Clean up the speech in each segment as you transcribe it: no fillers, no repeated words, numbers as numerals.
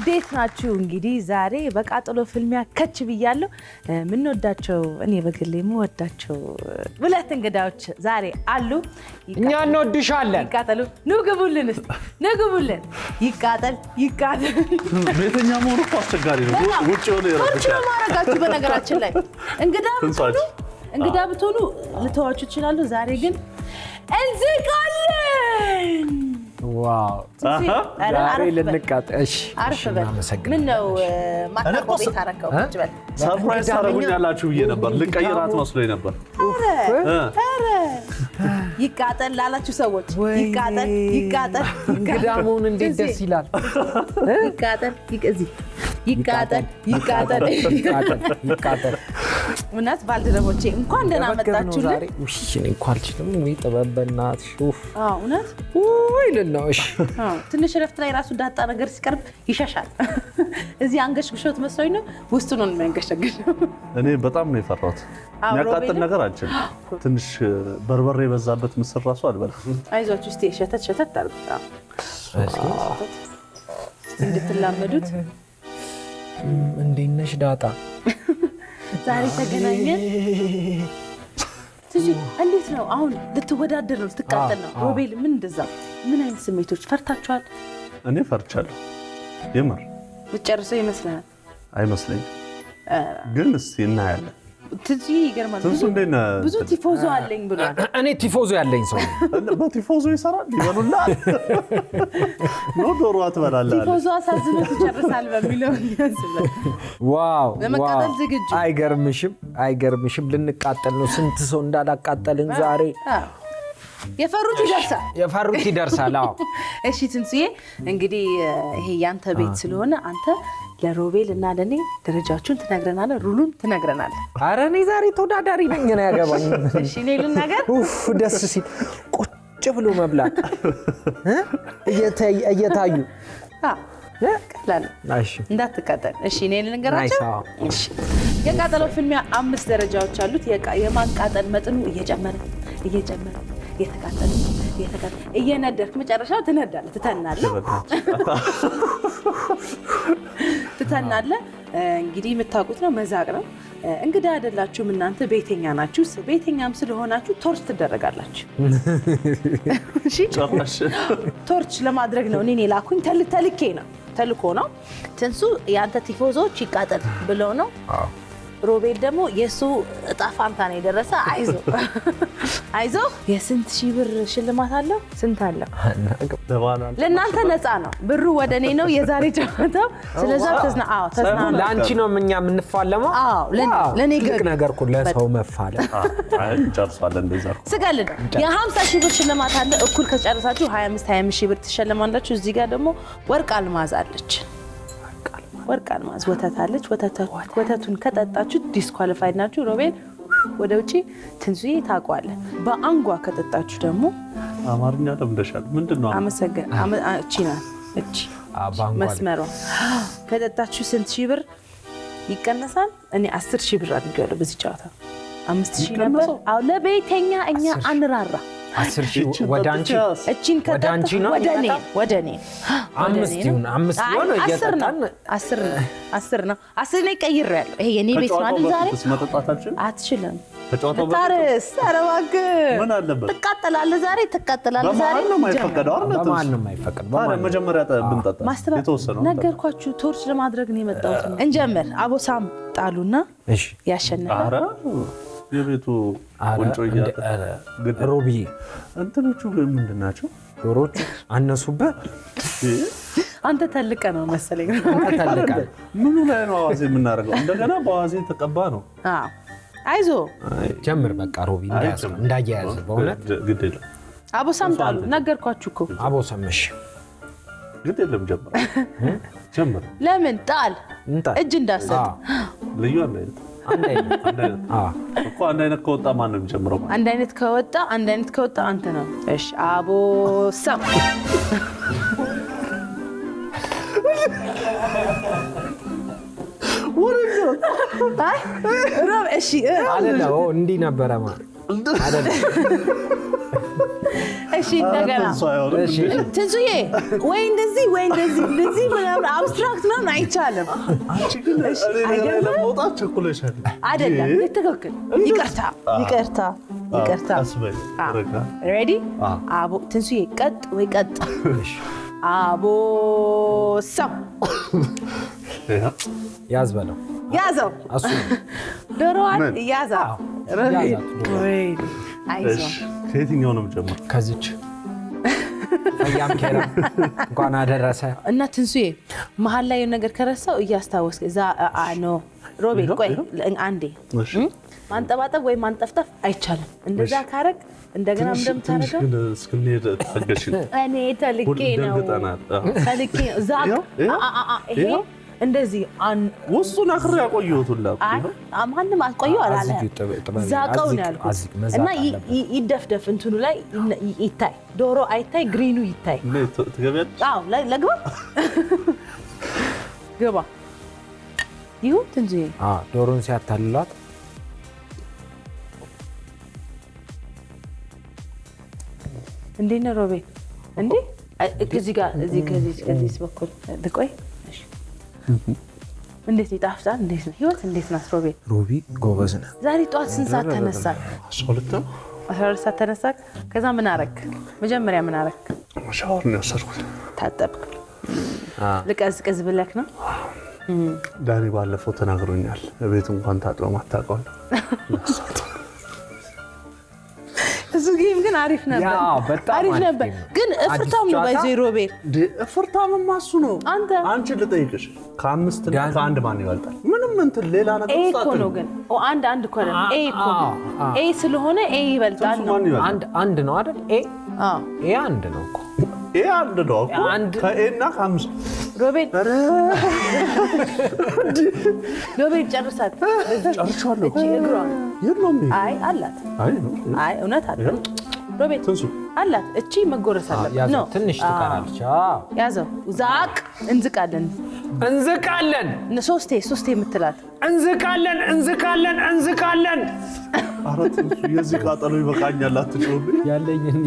እንዴት ናችሁ? እንግዲህ ዛሬ በቃጠሎ ፍልሚያ ከች ብያለሁ። ምን ወዳቸው እኔ በግሌ ወዳቸው ሁለት እንግዳዎች ዛሬ አሉ። እኛ እንወድሻለን። ይቃጠሉ። ኑ ግቡልን፣ እስቲ ኑ ግቡልን። ይቃጠል ይቃጠል። ቤተኛ መሆኑ አስቸጋሪ ነው። ውጭ ሆነ ይረብሻል። ማረጋችሁ በነገራችን ላይ እንግዳ ብትሆኑ ልተዋችሁ ይችላሉ። ዛሬ ግን እንዝቃለን። ዋው ዛሬ ልንቃጠል። እሺ ምን ነው ማታቆ ቤት አረከው ቁጭ በል። ሰርፕራይዝ ታረጉኛላችሁ ብዬ ነበር። ልቀይራት መስሎኝ ነበር። አረ ይቃጠል ላላችሁ ሰዎች ይቃጠል ይቃጠል። እንግዳ መሆን እንዴት ደስ ይላል። ይቃጠል ይቃጠል ይቃጠል ይቃጠል። እውነት ባልደረቦቼ እንኳን ደህና መጣችሁልን። እሺ እኔ እንኳን አልችልም። ወይ ጥበብ በእናትሽ ኡፍ። እውነት ወይ ለናሽ ትንሽ ረፍት ላይ ራሱ ዳጣ ነገር ሲቀርብ ይሸሻል። እዚህ አንገሽግሾት መስሎኝ ነው፣ ውስጡ ነው የሚያንገሸግሸው። እኔ በጣም ነው የፈራሁት። የሚያቃጥል ነገር አልችልም። ትንሽ በርበሬ የበዛበት ምስር ራሱ አልበላም። አይዟችሁ እስቲ ሸተት ሸተት አድርጉት እንድትላመዱት። እንዴት ነሽ ዳጣ? ዛሬ ተገናኘን። ትጂ እንዴት ነው አሁን? ልትወዳደር ነው፣ ልትቃጠል ነው። ሮቤል ምን እንደዛ ምን አይነት ስሜቶች ፈርታችኋል? እኔ ፈርቻለሁ። የምር ብትጨርሰው ይመስላል? አይመስለኝም፣ ግን እስቲ እናያለን። ትጂ ይገርማል። ብዙ ቲፎዞ አለኝ ብሏል። እኔ ቲፎዞ ያለኝ ሰው ነኝ። በቲፎዞ ይሰራል ይበሉላል። ነው ዶሮ አትበላለህ። ቲፎዞ አሳዝኖት ይጨርሳል በሚለው ያስባል። ዋው ለመቃጠል ዝግጁ። አይገርምሽም? ልንቃጠል ነው። ስንት ሰው እንዳላቃጠልን ዛሬ። የፈሩት ይደርሳል። አዎ እሺ ትንሱዬ፣ እንግዲህ ይሄ ያንተ ቤት ስለሆነ አንተ ለሮቤል እና ለኔ ደረጃችሁን ትነግረናለህ፣ ሩሉን ትነግረናለህ። ኧረ እኔ ዛሬ ተወዳዳሪ ነኝ ነው ያገባኝ። እሺ እኔ ልናገር። ደስ ሲል ቁጭ ብሎ መብላት እየታዩ ቀላል እንዳትቃጠል። እሺ እኔ ልንገራቸው። እሺ የቃጠለው ፍልሚያ 5 ደረጃዎች አሉት። የማቃጠል መጠኑ እየጨመረ እየተቃጠለ እየነደርክ መጨረሻው ትነዳለህ፣ ትተናለህ። እንግዲህ የምታውቁት ነው፣ መዛቅ ነው። እንግዳ አይደላችሁም እናንተ፣ ቤተኛ ናችሁ። ቤተኛም ስለሆናችሁ ቶርች ትደረጋላችሁ። እሺ ቶርች ለማድረግ ነው እኔ ላኩኝ። ተልኮ ነው። ትንሱ ያንተ ቲፎዞች ይቃጠል ብለው ነው። ሮቤል ደግሞ የሱ እጣ ፋንታ ነው የደረሰ። አይዞ የስንት ሺህ ብር ሽልማት አለው? ስንት አለው? ለእናንተ ነፃ ነው፣ ብሩ ወደ እኔ ነው የዛሬ ጨዋታው። ስለዚህ ተዝናኑ። ለአንቺ ነው እኛ የምንፋለመው። ለእኔ ነገር እኮ ለሰው መፋለም። እንጨርሳለን። እንደዛ ስቀልድ የ50 ሺህ ብር ሽልማት አለ። እኩል ከጨረሳችሁ 25 ሺህ ብር ትሸለማላችሁ። እዚህ ጋር ደግሞ ወርቅ አልማዝ አለች። ወርቅ አልማዝ ወተት አለች። ወተቱን ከጠጣችሁ ዲስኳሊፋይድ ናችሁ። ሮቤል ወደ ውጪ፣ ትንሱዬ ታውቀዋለህ። በአንጓ ከጠጣችሁ ደግሞ አማርኛ ለምደሻል። ምንድነው? አመሰገን እቺ ናት። እቺ መስመሯ ከጠጣችሁ ስንት ሺህ ብር ይቀነሳል? እኔ 10 ሺህ ብር አድርጌያለሁ በዚህ ጨዋታ። 5 ሺህ ነበር። አዎ ለቤተኛ እኛ አንራራ። 10 ሺህ ወደ አንቺ፣ እቺን ከጠጣ ወደ እኔ 5 ይሁን 5 ሆነ። እየጠጣን 10 ነው። 10 ላይ ቀይሬያለሁ። ይሄ የኔ ቤት ማለት ዛሬ መጠጣታችን አትችልም። ተጫውተው ታርስ አረባክ ምን አለበት? ትቃጠላለህ ዛሬ ዛሬ ነው የማይፈቀደው አይደል? በማን ነው የማይፈቀድ? መጀመሪያ ብንጠጣ የተወሰነው ነገርኳችሁ። ቶርች ለማድረግ ነው የመጣሁት። እንጀምር። አቦሳም ጣሉና እሺ ያሸነፈ የቤቱ ወንጮ ሮቢ እንትኖቹ ምንድን ናቸው? ዶሮቹ አነሱበት። አንተ ተልቀ ነው መሰለኝ። ምኑ ላይ ነው አዋዜ የምናደርገው? እንደገና በአዋዜ ተቀባ ነው። አይዞ ጀምር በቃ ሮቢ እንዳያያዝ። በእውነት ግድ የለም። አቦሳም ጣሉ። ነገርኳችሁ እኮ አቦሳም። እሺ ግድ የለም። ጀምር። ለምን ጣል? እጅ እንዳሰጥ ልዩ አንድ አይነት ከወጣ ማን ነው የሚጀምረው? አንድ አይነት ከወጣ አንተ ነው። እሺ አቦሳም እሺ አለለው እንዲህ ነበረ ማለት አይደለም። እሺ እንደገና ትንሱዬ ወይ እንደዚህ ምናምን አብስትራክት ምናምን አይቻልም። አንቺ ግን ለመውጣት ቸኩለሻል አይደለም? ትክክል። ይቅርታ ሬዲ አቦ ትንሱዬ ቀጥ ወይ ቀጥ አቦ ሰው ያዝ በለው ያዘው ዶሮዋን ያዛው ከየትኛው ነው የምጀምረው? ከዚች አያም ከረ እንኳን አደረሰ እና ትንሱዬ መሀል ላይ ነገር ከረሳው እያስታወስክ እዛ ኖ ሮቤል ቆይ አንዴ ማንጠባጠብ ወይ ማንጠፍጠፍ አይቻልም። እንደዛ ካረግ እንደገና እንደምታረገው እስክንሄድ ታገሽኝ። እኔ ተልኬ ነው ዛቅ ይሄ እንደዚህ ውስጡን አክሬ ያቆየሁት ሁላ ማንም አልቆየው አላለ ዛቀው ነው ያልኩት። እና ይደፍደፍ እንትኑ ላይ ይታይ ዶሮ አይታይ ግሪኑ ይታይ። ትገቢያለሽ? አዎ ለግባ ግባ ይሁን እንጂ ዶሮን ሲያታልሏት እንዴት ነው ሮቤል? እንዴ ከዚህ ጋር ከዚህ በኩል ልቆይ። እሺ እንዴት ይጣፍጣል? እንዴት ነው ህይወት? እንዴት ናት ሮቤል? ሮቢ ጎበዝ ነህ። ዛሬ ጠዋት ስንት ሰዓት ተነሳክ? 12 ሰዓት ተነሳክ። ከዛ ምን አረክ? መጀመሪያ ምን አረክ? ሻወር ነው የወሰድኩት። ታጠብክ? ልቀዝቅዝ ብለክ ነው? ዳኒ ባለፈው ተናግሮኛል። ቤት እንኳን ታጥበው ማታውቀው እሱ ግን አሪፍ ነበር። ግን እፍርታም ነው ባይዘይ ሮቤል። እፍርታም ማሱ ነው። አንቺ ልጠይቅሽ ከአምስት እና ከአንድ ማን ይበልጣል? ምንም እንትን ሌላ ነገር እኮ ነው። ግን አንድ እኮ ነው። እኮ ኤ ስለሆነ ኤ ይበልጣል ነው። አንድ ነው አይደል? ኤ አንድ ነው እኮ አንድ ነው እኮ ከኤ እና ከአምስት ሮቤል ጨርሳት። ጨርሻለሁ። እግሯን የለም አይ አላት። አይ እውነት አይደል ሮቤል አላት። እቺ መጎረስ አለበት ነው። ትንሽ ትቀራለች። ያዘው ዛቅ እንዝቃለን ሶስቴ የምትላት እንዝቃለን። አራት የዚህ ቃጠሎ ይበቃኛል። አትጮህብኝ።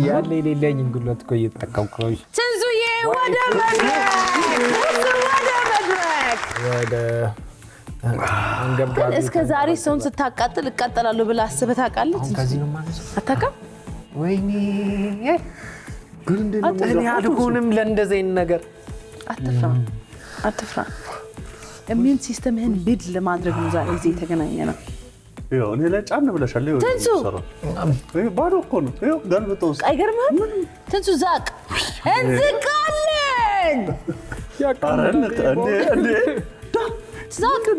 የሌለኝን ጉልበት እኮ እየተጠቀምኩ ነው። ትንሱዬ ወደ መድረክ እስከ ዛሬ ሰውን ስታቃጥል እቃጠላለሁ ብለህ አስበህ ታውቃለህ? ከዚህ ነው ማለት አታውቅም? ወይኔ እኔ አልሆንም ለእንደዚህ አይነት ነገር። አትፍራ። ኢሚዩን ሲስተምህን ቢድ ለማድረግ ነው ዛሬ እዚህ የተገናኘ ነው። ይኸው እኔ ላይ ጫን ብለሻል። ትንሱ ባዶ እኮ ነው። ይኸው ገልብጠው ውስጥ አይገርምህም? ትንሱ ዛቅ እንዝቃለን።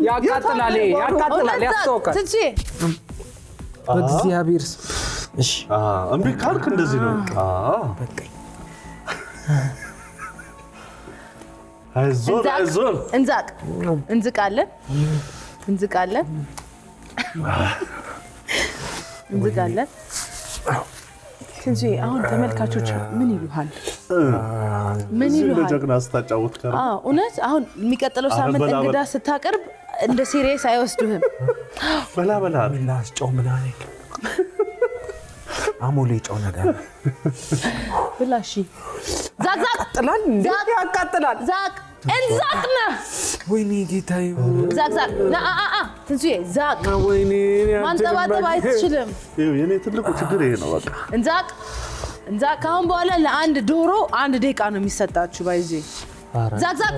ያቃጥላል፣ ያስታውቃል። በእግዚአብሔር እሺ እምቢ ካልክ እንደዚህ ነው። አይዞን እንዝቃለን። ትንሱ አሁን ተመልካቾች ምን ይሉሃል? ጀግና ስታጫውት ከረ እውነት አሁን የሚቀጥለው ሳምንት እንግዳ ስታቀርብ እንደ ሲሪየስ አይወስዱህም። በላ ላስጨው ምናምን አሞሌ ጨው ነገር ብላሽ ዛቅ ያቃጥላል። ዛቅ እንዛቅና ወይኔ ጌታዬ ዛቅ ትንሱዬ ዛቅ ማንጠባጠብ አይትችልም። የኔ ትልቁ ችግር ይሄ ነው። በቃ እንዛቅ ካሁን በኋላ ለአንድ ዶሮ 1 ደቂቃ ነው የሚሰጣችሁ። ባይዚ ዛቅ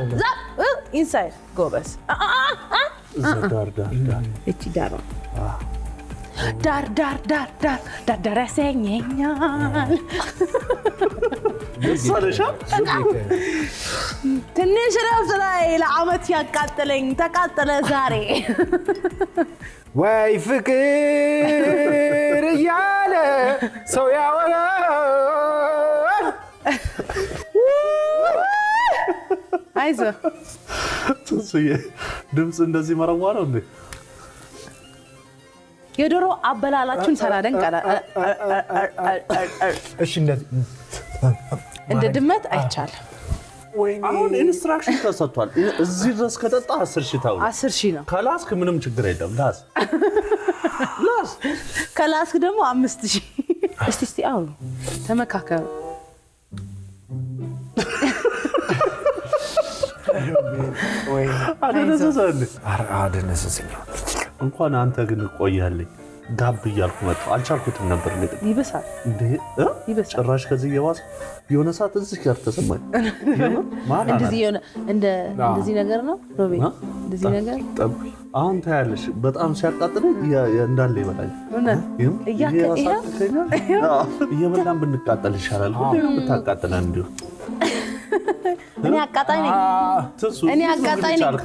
ኢንሳይድ ጎበስ እቺ ዳር ያሰኘኛል። ትንሽ ረፍት ላይ ለዓመት ያቃጠለኝ ተቃጠለ ዛሬ። ወይ ፍቅር እያለ ሰው ያወራል። አይዞህ ትንሱዬ፣ ድምፅ እንደዚህ መረዋ ነው እንዴ? የዶሮ አበላላችሁን ሳላደንቅ እሺ፣ እንደዚህ እንደ ድመት አይቻልም። አሁን ኢንስትራክሽን ተሰጥቷል። እዚህ ድረስ ከጠጣ 10,000 ታው 10,000 ነው። ከላስክ ምንም ችግር የለም። ላስ ከላስክ ደግሞ 5,000። እስቲ አሁን ተመካከሩ። ወይ አደነዘዘኝ። እንኳን አንተ ግን ቆያለኝ ጋብ እያልኩ መጣሁ። አልቻልኩትም ነበር። ይበሳል እንዴ ጭራሽ ከዚህ የባሰ የሆነ ሰዓት እዚህ ጋር ተሰማኝ። እንደዚህ ነገር ነው ሮቤ፣ እንደዚህ ነገር አሁን ታያለሽ። በጣም ሲያቃጥል እንዳለ ይበላል። እየበላን ብንቃጠል ይሻላል። ሁሌም ብታቃጥለን እንዲሁ እኔ አቃጣይ ነኝ። እኔ አቃጣይ ነኝ።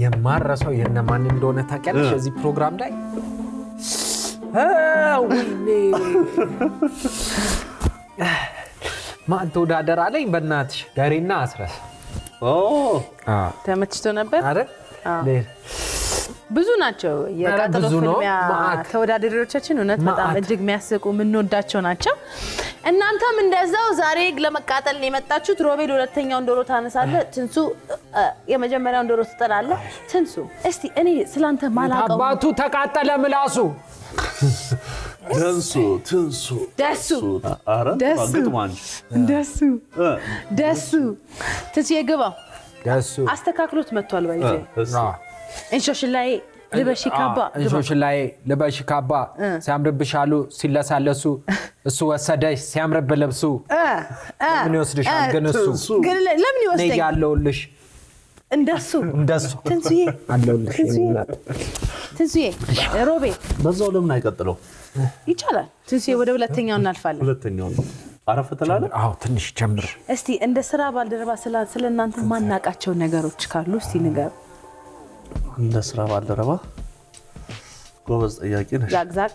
የማረሰው የነማን እንደሆነ ታውቂያለሽ? እዚህ ፕሮግራም ላይ ማን ተወዳደር አለኝ። በእናትሽ ጋሪና አስረስ ተመችቶ ነበር አይደል? ብዙ ናቸው የቃጠሎ ፍልሚያ ተወዳዳሪዎቻችን። እውነት በጣም እጅግ የሚያስቁ የምንወዳቸው ናቸው። እናንተም እንደዛው ዛሬ ለመቃጠል ነው የመጣችሁት። ሮቤል ሁለተኛውን ዶሮ ታነሳለ፣ ትንሱ የመጀመሪያውን ዶሮ ትጠላለህ። ትንሱ እስቲ እኔ ስላንተ ማላቀው አባቱ ተቃጠለ ምላሱ ደሱ ትንሱ የግባው አስተካክሎት መጥቷል። ባይዘ እንሾሽላይ ልበሽ ካባ ሲያምርብሽ አሉ ሲለሳለሱ እሱ ወሰደሽ ሲያምርብ ልብሱ ምን ይወስድሻል ግን እሱ ለምን ይወስደኝ ያለውልሽ እንደሱ ትንሱዬ አለውልሽ ትንሱዬ ሮቤ በዛው ለምን አይቀጥለው? ይቻላል። ትንሱዬ ወደ ሁለተኛው እናልፋለን። ሁለተኛው አረፍ ተላለ። አዎ ትንሽ ጀምር እስቲ። እንደ ስራ ባልደረባ ስለናንተ ማናቃቸው ነገሮች ካሉ እስቲ ንገር። እንደ ስራ ባልደረባ ጎበዝ ጠያቂ ነሽ። ዛቅ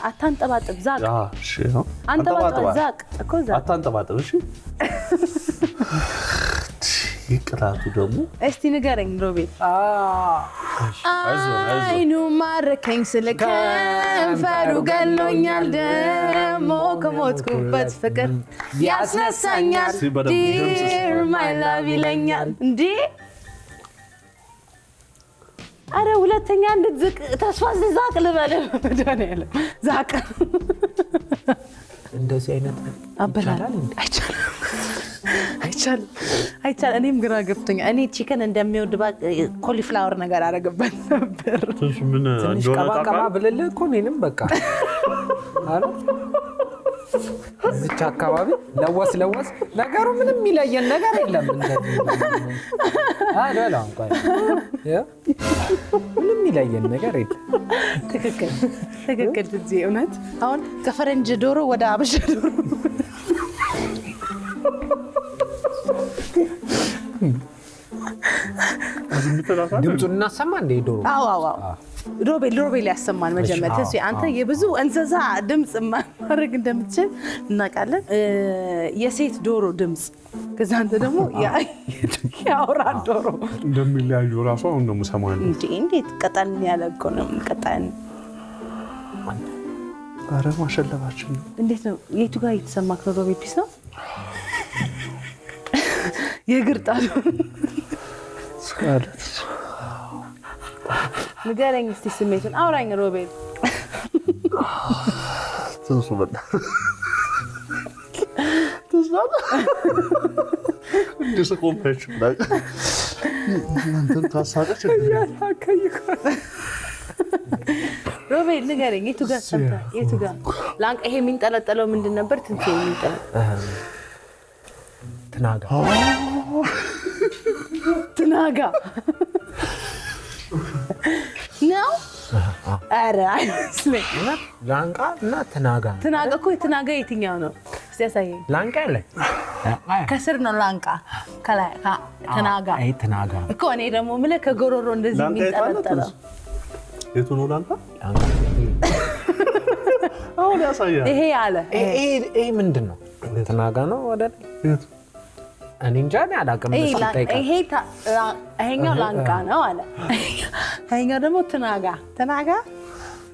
አታንጠባጥብ። ዛቅ እሺ አንጠባጥብ። ዛቅ እኮ ዛቅ አታንጠባጥብ። እሺ ይቅራቱ ደግሞ እስቲ ንገረኝ ሮቤል። አይኑ ማረከኝ ስለከንፈሩ ገሎኛል ደሞ ከሞትኩበት ፍቅር ያስነሳኛል ዲር ማይ ላቭ ይለኛል። እንዴ አረ ሁለተኛ እንድትዝቅ ተስፋ ዛቅ ልበልህ መድኃኒዓለም ዛቅ። እንደዚህ አይነት አበላል አይቻልም። እኔም ግራ ገብቶኛል። እኔ ቺከን እንደሚወድ ኮሊፍላወር ነገር አደረገበት ነበር። ትንሽ ቀባቀባ ብልልህ እኮ እኔንም በቃ እዚች አካባቢ ለወስ ነገሩ ምንም የሚለየን ነገር የለም። ምንም የሚለየን ነገር የለም። ትክክል እዚህ እውነት። አሁን ከፈረንጅ ዶሮ ወደ አበሻ ዶሮ ድምፁን እናሰማ እንደ ዶሮ። አዎ ሮቤል ያሰማን መጀመሪያ። ትንሱ አንተ የብዙ እንስሳ ድምፅ ማድረግ እንደምትችል እናውቃለን። የሴት ዶሮ ድምፅ፣ ከዛ አንተ ደግሞ የአውራ ዶሮ እንደሚለያዩ ራሱ አሁን ነው የምሰማው። እንዴት ቀጠን ያለ እኮ ነው ቀጠን። ኧረ ማሸለባችን ነው። እንዴት ነው? የቱ ጋር እየተሰማክ ነው ሮቤል? ፒስ ነው የእግር ጣሉ ንገረኝ እስቲ ስሜቱን አውራኝ ሮቤል። ትንሱ በጣም እንደሰቆምሽ እናንተን ታሳቀች ሮቤል ንገረኝ። የቱ ጋር ሰምተህ? የቱ ጋር ላንቃ? ይሄ የሚንጠለጠለው ምንድን ነበር? ትንሱ የሚንጠለጠለው ትናጋ ነው። ኧረ አይመስለኝም። ላንቃ እና ትናጋ እኮ ትናጋ የትኛው ነው? እስቲ ያሳየኝ። ላንቃ ያለ ከስር ነው ላንቃ፣ ከላይ ትናጋ እኮ። እኔ ደግሞ የምልህ ከጎሮሮ እንደዚህ የሚንጠለጠለው የቱ ነው? ላንቃ አሁን ያሳያል። ይሄ አለ። ይሄ ምንድን ነው? ትናጋ ነው ወደ እኔ እንጃ አላውቅም። ይሄኛው ላንቃ ነው አለ። ይሄኛው ደግሞ ትናጋ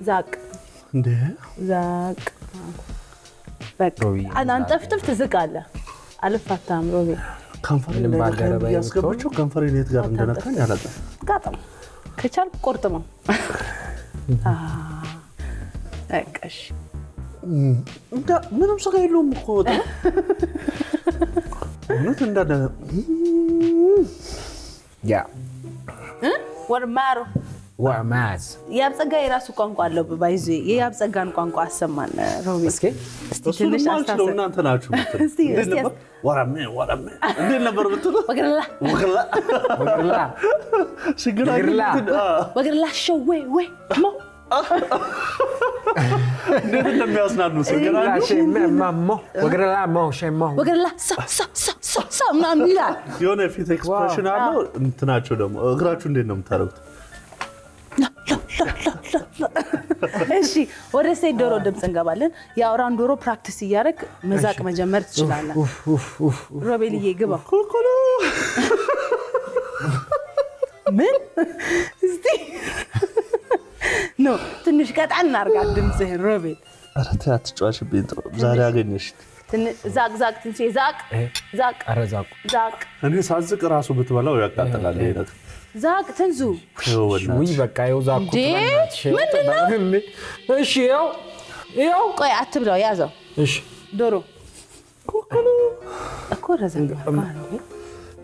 ዛቅ እንዴ ዛቅ። በቃ አንጠፍጥፍ ትዝቃለህ። አልፋታም ሮቤል። ከንፈሬን ያስገባቸው ከንፈሬን የት ጋር እንደነካኝ አላውቅም። ጋጠም ከቻልክ ቆርጥመው። እሺ ምንም ስጋ የለውም እኮ እውነት እንዳለ ያ ወርማሮ ወርማዝ ያብጸጋ የራሱ ቋንቋ አለው ባይዚ የያብጸጋን ቋንቋ አሰማን ሮቢ እስኪ ትንሽ አስተሳሰብ እናንተ ናችሁ እስቲ ወራሜ እንዴት ነበር ብትሉ ወግርላ ወግርላ ሸዌ ወይ ሞ እንዴት እንደሚያስናኑ ማሞ ወግርላ ሳ ምናምን ይላል የሆነ ፊት ኤክስፕሬሽን አለው እንትናቸው ደግሞ እግራችሁ እንዴት ነው የምታደርጉት እሺ ወደ ሴት ዶሮ ድምጽ እንገባለን የአውራን ዶሮ ፕራክቲስ እያደረግ መዛቅ መጀመር ትችላለህ ሮቤልዬ ግባ ኩኩሉ ምን እስቲ ኖ ትንሽ ቀጣን እናርጋት ድምጽህን ሮቤል ኧረ ተይ አትጫዋችብኝ ዛሬ አገኘሽ ዛቅ ትንሽ ዛቅ አረዛቁ እኔ ሳዝቅ ራሱ ብትበላው ያቃጥላል ይሄ ነገር ዛቅ ትንዙ ውይ በቃ ይኸው ዛቁ እሺ ይኸው ቆይ አትብላው ያዘው እሺ ዶሮ ኩኩሉ እኮ ረዘም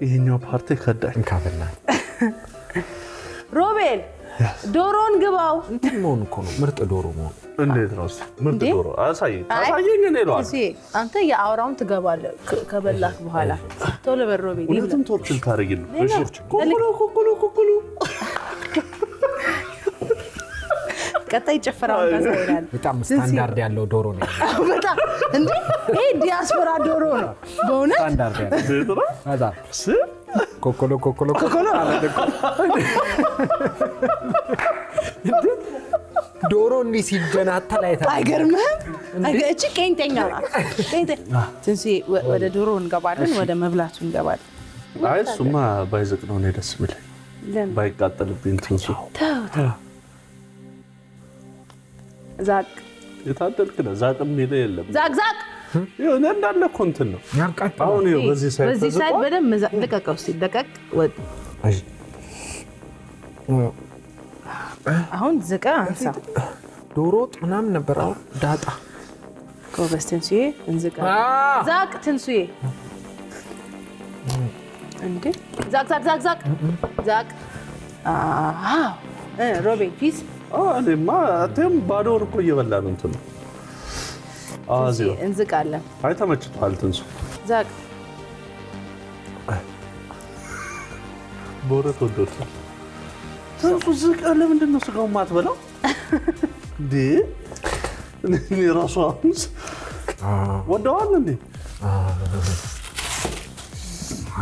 ይሄኛው ፓርቲ ከዳኝ እንካፈና ሮቤል ዶሮን ግባው እንትን መሆን እኮ ነው ምርጥ ዶሮ መሆን እንዴት ነው ምርጥ ዶሮ አሳየኝ እኔ እለዋለሁ እሺ አንተ የአውራውን ትገባለህ ከበላክ በኋላ ቶሎ በል ሮቤል ሁለቱም ቶርች ልታረጊ ነው እሺ ኩኩሉ ቀጣይ ጭፈራውን ታሳይናል በጣም ስታንዳርድ ያለው ዶሮ ነው በጣም እንዴ ይሄ ዲያስፖራ ዶሮ ነው በእውነት ስታንዳርድ ያለው አዛ ኮኮሎ ዶሮ እንዲህ ሲጀናተል አይተሃል አይገርምህም እቺ ቄንጤኛ ናት ትንሽ ወደ ዶሮ እንገባለን ወደ መብላቱ እንገባለን አይ እሱማ ባይዘቅ ነው እኔ ደስ የሚለኝ ባይቃጠልብኝ ትንሱ ዛቅ የታደልክ ነው ዛቅም ይለ የለም ዛቅ ይሄን እንዳለ እኮ እንትን ነው ያቃጥላል አሁን ይኸው በዚህ ሳይድ በደንብ ልቀቀው እስኪ ደቀቅ አሁን ዝቃ አንሳ ዶሮ ምናምን ነበር አሁን ዳጣ ጎበዝ ትንሱዬ እንዝቃ ዛቅ ትንሱዬ እንዴ ዛቅ ሮቤል ፒስ እኔማ አተም ባዶር እኮ እየበላ ነው እንትን ነው አዚዮ እንዝቃለን አይ ተመችቷል ትንሱ ዛቅ ቦረት ወዶት ትንሱ ዝቅ ለምንድን ነው ስጋው ማትበላው እንዴ እኔ ራሱ አሁንስ ወደዋል እንዴ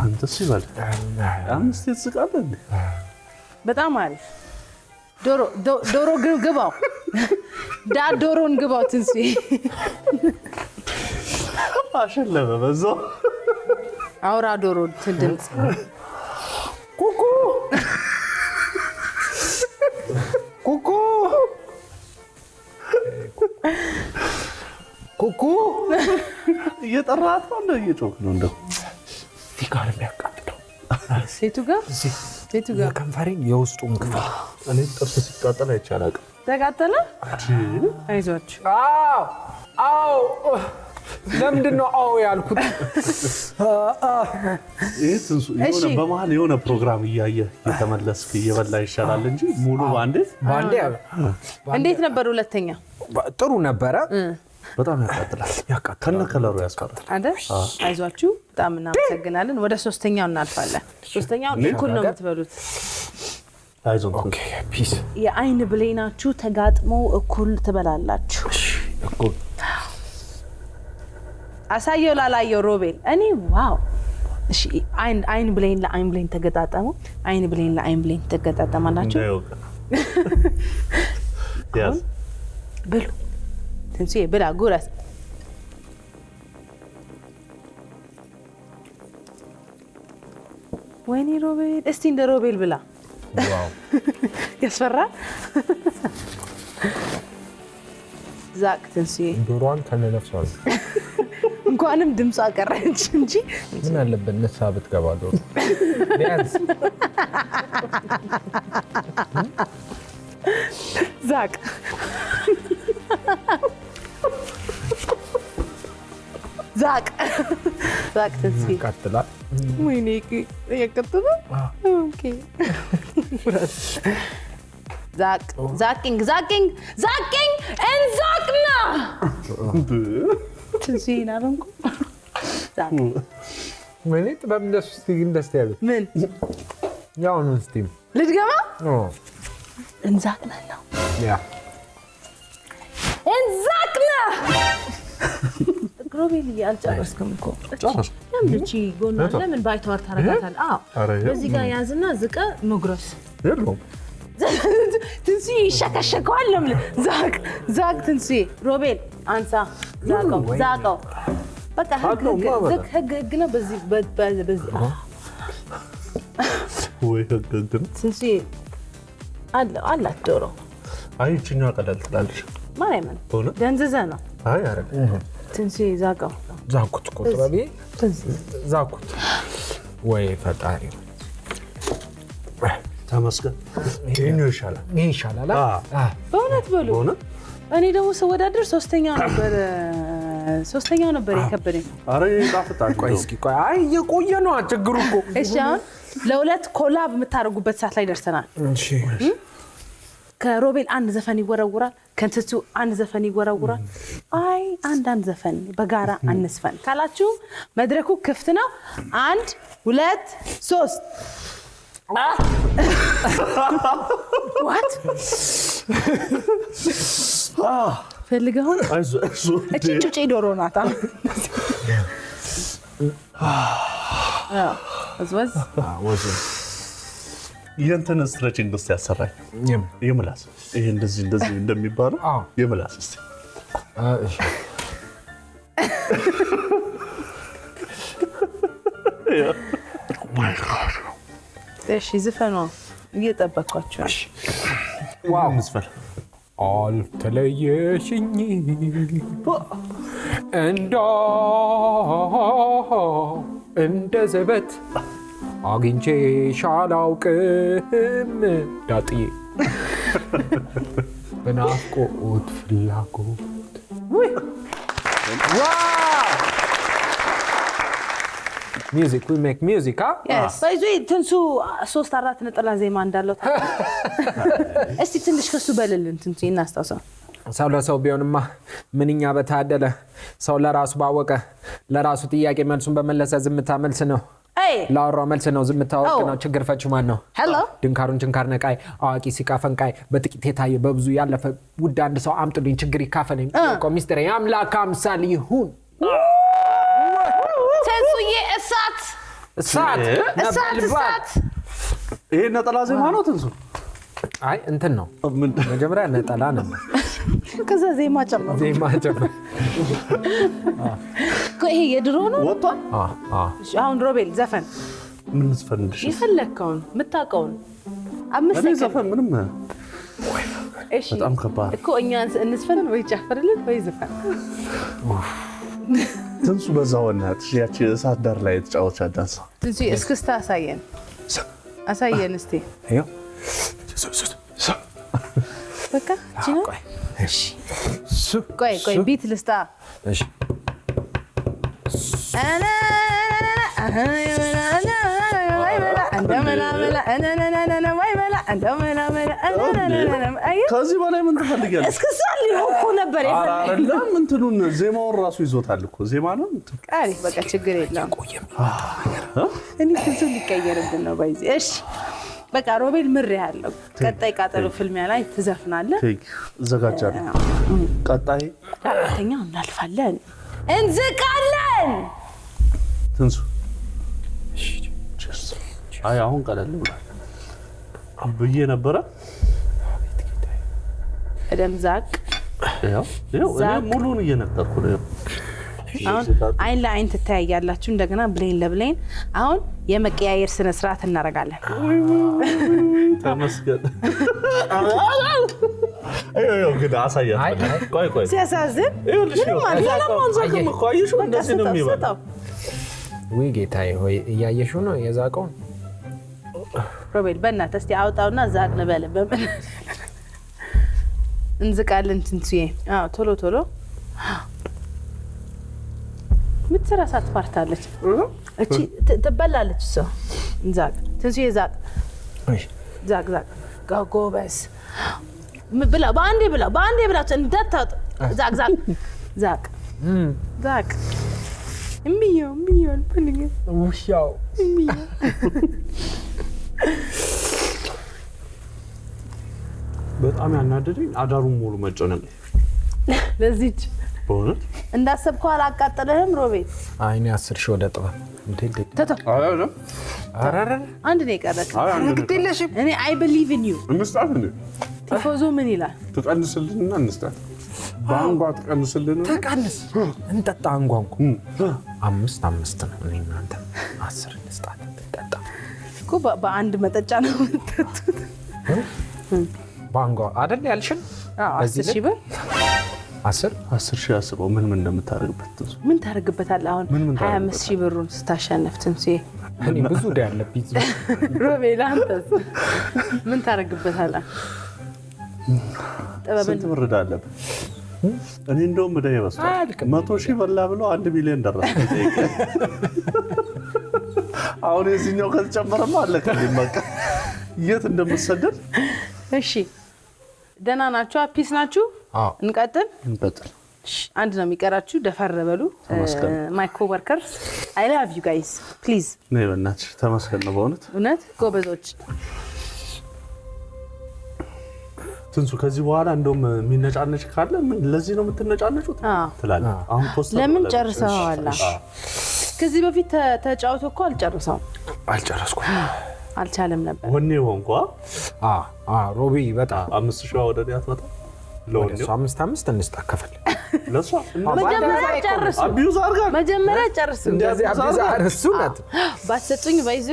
አንተ ሲባል አምስት ይዝቃል እንዴ በጣም አሪፍ ዶሮ ግባው ዶሮን ግባው ትንሱ አሸለበ በዛው አውራ ዶሮ ድምጽ ኩኩ እየጠራት ነው እንደ እየጮክ ነው እንደው ፊካር የሚያቃጥለው ሴቱ ጋር ከንፈሬን የውስጡን ክፍል እኔ ጥርስ ሲቃጠል አይቻላል ተቃጠለ አይዟችሁ አዎ ለምንድን ነው አዎ ያልኩት ይሄ ትንሱ የሆነ በመሃል የሆነ ፕሮግራም እያየ የተመለስክ እየበላ ይሻላል እንጂ ሙሉ ባንዴ እንዴት ነበር ሁለተኛ ጥሩ ነበረ በጣም ያቃጥላል ከነ ከለሩ ያስፈራል አይደል አይዟችሁ በጣም እናመሰግናለን ወደ ሶስተኛው እናልፋለን ሶስተኛው እኩል ነው የምትበሉት አይዞን ኦኬ ፒስ የአይን ብሌናችሁ ተጋጥሞ እኩል ትበላላችሁ እኩል አሳየው ላላየው ሮቤል እኔ ዋው እሺ አይን ብሌን ለአይን ብሌን ተገጣጣሙ አይን ብሌን ለአይን ብሌን ተገጣጣማላችሁ ያዝ ብሉ ትንሱ ብላ ጉረስ ወይኔ ሮቤል እስቲ እንደ ሮቤል ብላ ዋው ያስፈራል ዛቅ ትንሱ ዶሮዋን ከነነፍሷ እንኳንም ድምጿ ቀረች እንጂ ምን አለበት ነሳ ብትገባ ዶሮ ቢያንስ ዛቅ ዛቅ ትንሱዬ ቀጥላል። ወይኔ ይቀጥላል። ኦኬ ዛቂንግ እንዛቅና ትንሱዬ ናረንኩ ዛቅ ምን ጥበብ እንደሱ እንደስ ያለ ምን ያው ነው ስቲም ልድገማ እንዛቅና ነው ያ እንዛቅና ሮቤል አልጨረስክም እኮ ጨረስኩ። ለምንቺ ጎና ለምን ባይተዋር ታረጋታል? በዚህ ጋር ያዝና ዝቀ መጉረስ የለውም ትንሱዬ ይሸከሸከዋል። ለምን ዛቅ ትንሱዬ ሮቤል አንሳ ዛቀው በቃ ህግ ነው። በዚህ ወይ ህግ ነው ትንሱዬ አላት ዶሮ። አይ ይችኛዋ ቀለል ትላለች ማርያምን ደንዝዘ ነው። አይ አረ ትንሱዬ ዛቀው ዛኩት እኮ ጥበብ ዛኩት ወይ ፈጣሪ ተመስገን። ይሄኛው ይሻላል። በእውነት በሉ። እኔ ደግሞ ስወዳደር ሶስተኛው ነበር የከበደኝ። አረ ይጣፍጣል። ቆይ እስኪ ቆይ አይ የቆየ ነው ችግሩ እኮ። እሺ አሁን ለሁለት ኮላብ የምታደርጉበት ሰዓት ላይ ደርሰናል። እሺ ከሮቤል አንድ ዘፈን ይወረውራል፣ ከንትሱ አንድ ዘፈን ይወረውራል። አይ አንድ ዘፈን በጋራ አንስፈን ካላችሁ መድረኩ ክፍት ነው። 1 2 3 What? ፈልገው እቺ ጩጬ ዶሮ ናት። አዝወዝ የእንትን ስትሬቺንግ እስቲ ያሰራኝ የምላስ ይሄ እንደዚህ እንደሚባለው የምላስ እስቲ እሺ እሺ ዝፈኑ እየጠበቅኳችሁ። እሺ ዋው መስፈል አልተለየሽኝ እንደ ዘበት አግኝቼሽ አላውቅም ዳጥዬ በናፍቆት ፍላጎት Music, we make music, huh? Yes. ባይዙ ትንሱ 3-4 ነጠላ ዜማ እንዳለው እስቲ ትንሽ ከሱ በልልን ትንሱ እናስታውሰው። ሰው ለሰው ቢሆንማ ምንኛ በታደለ ሰው ለራሱ ባወቀ ለራሱ ጥያቄ መልሱን በመለሰ ዝምታ መልስ ነው። ላወራው መልስ ነው። ዝምታ ወርቅ ነው። ችግር ፈቺ ማን ነው? ሄሎ ድንካሩን ችንካር ነቃይ አዋቂ ሲቃፈንቃይ በጥቂት የታየ በብዙ ያለፈ ውድ አንድ ሰው አምጥልኝ ችግር ይካፈለኝ ቆም ሚስጥር የአምላክ አምሳል ይሁን ትንሱዬ እሳት ይሄ ነጠላ ዜማ ነው ትንሱ? አይ እንትን ነው መጀመሪያ ነጠላ ነበር ከዛ ዜማ ጨመረ ይሄ የድሮ ነው ወጣ። አሁን ሮቤል ዘፈን ምን ዝፈንልሽ? ይፈለከውን ምታቀውን 5 ሰከንድ ዘፈን ምንም እሺ በጣም ከባድ እኮ እኛ እንስፈን ወይ ጨፍርልን ወይ ዘፈን ትንሱ በዛው እናት ያቺ እሳት ዳር ላይ ተጫወቻ ዳንስ ትንሱ እስክስታ አሳየን እስቲ አዮ በቃ ጂኖ እሺ ቆይ ቢት ልስታ እሺ አና ከዚህ በላይ ምን ትፈልጊያለሽ? እስክስታ ሊሆን ነበር አይደለም እንትኑን ዜማውን ራሱ ይዞታል እኮ ዜማ ነው። አሪ በቃ ችግር የለም እኔ ትንሱ ሊቀየርብን ነው ባይዚ። እሺ በቃ ሮቤል ምር ያለው ቀጣይ ቃጠሎ ፍልሚያ ላይ ትዘፍናለህ። እዘጋጃለሁ። ቀጣይ አራተኛው እናልፋለን እንዝቃለን ትንሱ አይ አሁን ቀለል ብሏል ብዬ ነበረ። ደምዛቅ ያው እኔ ሙሉን እየነጠርኩ ነው። አሁን አይን ለአይን ትተያያላችሁ። እንደገና ብሌን ለብሌን አሁን የመቀያየር ስነ ስርዓት እናደርጋለን። ተመስገን። አይ ግን አሳያለሁ። ቆይ ሲያሳዝን ለማንዛቅም እኮ አየሽው እንደዚህ ነው የሚባለው። ወይ ጌታዬ ሆይ እያየሽው ነው የዛቀውን ሮቤል በእናትህ እስቲ አውጣውና ዛቅ ንበል። በምን እንዝቃለን ትንሱዬ? ቶሎ ምትራሳት ፓርታለች እቺ ትበላለች እሷ ዛቅ ትንሽ ዛቅ ዛቅ ጎበዝ ብላ ባንዴ ብላ እንዳታውጥ ዛቅ እምቢው ልፈልግ ውሻው በጣም ያናደደኝ አዳሩን ሙሉ መጨነቅ ለዚች በእውነት እንዳሰብከው አላቃጠለህም ሮቤል አይኔ 10 ሺህ ወደ ጥበብ ተቶ አረ አንድ ነው የቀረክ ግዴለሽም እኔ አይ ቢሊቭ ኢን ዩ እንስጣት እንዴ ቲፎዞ ምን ይላል ትቀንስልንና እንስጣት ባንጓ ትቀንስልን ተቀንስ እንጠጣ አንጓንኩ 5 ነው እኔ እናንተ 10 እንስጣት እንጠጣ እኮ በአንድ መጠጫ ነው የምትጠጡት ባንጓ አይደል ያልሽን 10 ሺህ ብር 10 ሺህ አስበው ምን እንደምታደርግበት ምን ታደርግበታለህ አሁን 25 ሺህ ብሩን ስታሸነፍ ትንሴ እኔ ብዙ ዳ ያለብኝ ሮቤል አንተስ ምን ታደርግበታለህ ስንት ብር ዳለብህ እኔ እንደውም እዳ ይበስታል 100 ሺህ በላ ብሎ 1 ሚሊዮን ደረሰ አሁን የዚህኛው ከተጨመረማ አለከልኝ በቃ የት እንደምትሰደድ እሺ ደህና ናችሁ ፒስ ናችሁ እንቀጥል አንድ ነው የሚቀራችሁ ደፈር በሉ ማይ ኮወርከርስ አይ ላቭ ዩ ጋይስ ፕሊዝ ነይ በእናትሽ ተመስገን ነው በእውነት እውነት ጎበዞች ትንሱ ከዚህ በኋላ እንደውም የሚነጫነጭ ካለ ምን ለዚህ ነው የምትነጫነጩት ትላለህ አሁን ፖስት ለምን ጨርሰዋል ከዚህ በፊት ተጫውቶ እኮ አልጨረስኩም አልቻለም ነበር ወኔ ሆንኳ ሮቢ በጣም 5 ሺህ ወደ እኔ አትመጣ ለወኔ 5 እንስጣ ከፈለ ለሷ መጀመሪያ ጨርሱ እንደዚህ አቢዩዝ አርሱናት ባሰጡኝ ባይዞ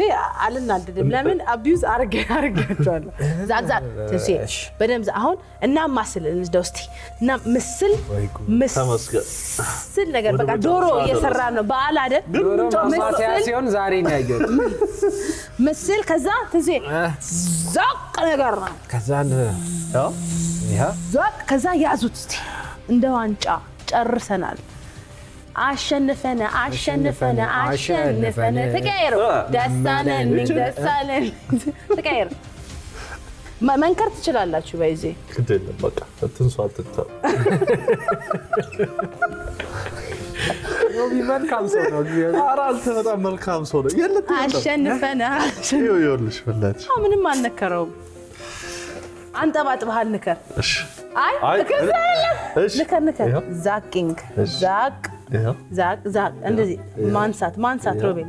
አልናደድም ለምን አቢዩዝ አርጋቸዋለሁ ዛዛት ትንሽ በደምብ አሁን እና ማስል እንደውስቲ እና ምስል ነገር በቃ ዶሮ እየሰራ ነው በዓል አይደል ማሳያ ሲሆን ዛሬ ነው ያየሁት ምስል ከዛ ትንሽ ዛቅ ነገር ነው ከዛ ያዙት እስቲ እንደ ዋንጫ ጨርሰናል አሸንፈነ ተቀየሩ ደሳለን ተቀየሩ መንከር ትችላላችሁ ባይዜ ከደለ በቃ ትንሱ አትታ ሮቢ መልካም ሰው ነው አራልተ በጣም መልካም ሰው ነው የለት አሸንፈነ ይኸውልሽ በላች ምንም አልነከረውም አንጠባጥባል ንከር እሺ አይ ንከር ዛቂንግ ዛቅ እንደዚህ ማንሳት ሮቤል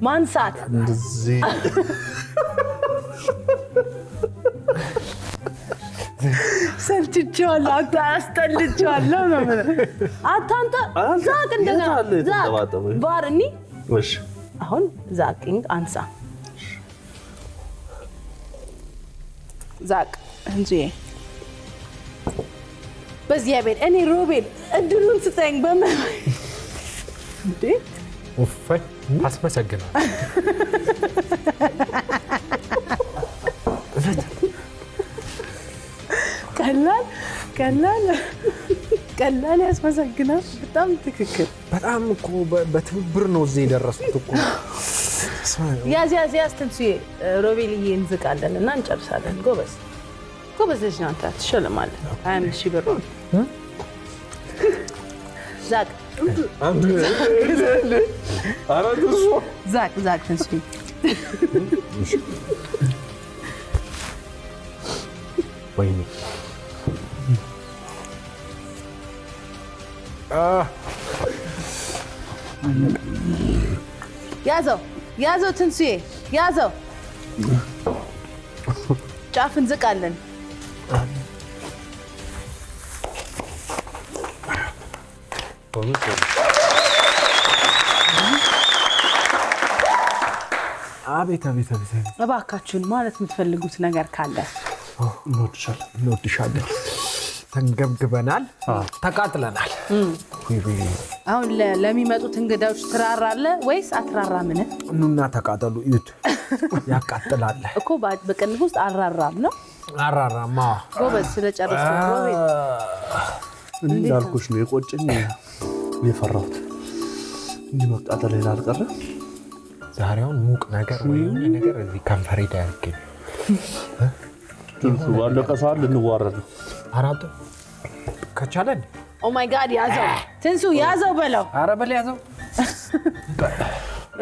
ማንሳት እንደዚህ ሰልችቻለሁ አታስተልቻለሁ ነው አታንተ ዛቅ እንደገና ዛቅ ባርኒ እሺ አሁን ዛቂንግ አንሳ ዛቅ እንጂ በዚህ ያቤል እኔ ሮቤል እድሉን ስጠኝ በመይ እንዴ ወፈይ አስመሰግናለሁ ቀላል ያስመሰግናል በጣም ትክክል በጣም እኮ በትብብር ነው እዚህ የደረስኩት እኮ ያዝ ትንሱዬ ሮቤልዬ እንዝቃለን እና እንጨርሳለን ጎበዝ ልጅ ነው አንተ ትሸለማለህ 25 ሺህ ብር ዛቅ ዛቅ ትንሱዬ ወይኔ ያዘው ትንሱዬ ያዘው ጫፍ እንዝቃለን አቤት እባካችሁን ማለት የምትፈልጉት ነገር ካለ እንወድሻለን ተንገብግበናል ተቃጥለናል አሁን ለሚመጡት እንግዳዎች ትራራለህ ወይስ አትራራምን ኑና ተቃጠሉ እዩት ያቃጥላል እኮ በቅንፍ ውስጥ አራራም ነው አራራማ ጎበዝ ስለጨረስኩ ሮቤል እንዳልኩሽ ነው የቆጨኝ የፈራሁት እንዲህ መቃጠል ሌላ አልቀረ ዛሬውን ሙቅ ነገር ወይ የሆነ ነገር እዚህ ከንፈሬ ላይ ያርገኝ ዋለቀ ሰዓት ልንዋረድ ነው አራቱ ከቻለን ኦ ማይ ጋድ ያዘው ትንሱ ያዘው በለው ኧረ በል ያዘው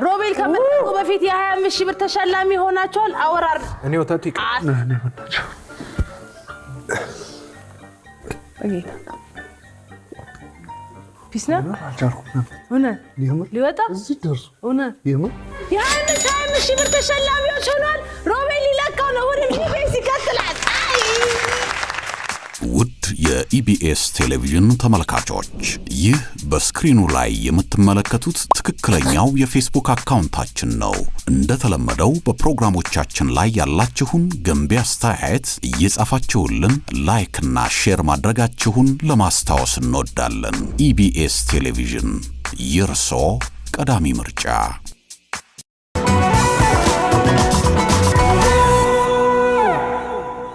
ሮቤል ከመጣው በፊት የ25 ሺህ ብር ተሸላሚ ሆናቸዋል አወራር እኔ ወተቱ ይቀር በጌታ ፒስና አልቻልኩም ሆነ ይሄማ ሊወጣ እዚህ ደርሶ ሆነ ይሄማ የ25 ሺህ ብር ተሸላሚዎች ሆኗል ሮቤል ይለካው ነው ወደ ኢቢኤስ ይቀጥላል ውድ የኢቢኤስ ቴሌቪዥን ተመልካቾች ይህ በስክሪኑ ላይ የምትመለከቱት ትክክለኛው የፌስቡክ አካውንታችን ነው እንደተለመደው በፕሮግራሞቻችን ላይ ያላችሁን ገንቢ አስተያየት እየጻፋችሁልን ላይክ እና ሼር ማድረጋችሁን ለማስታወስ እንወዳለን ኢቢኤስ ቴሌቪዥን የርሶ ቀዳሚ ምርጫ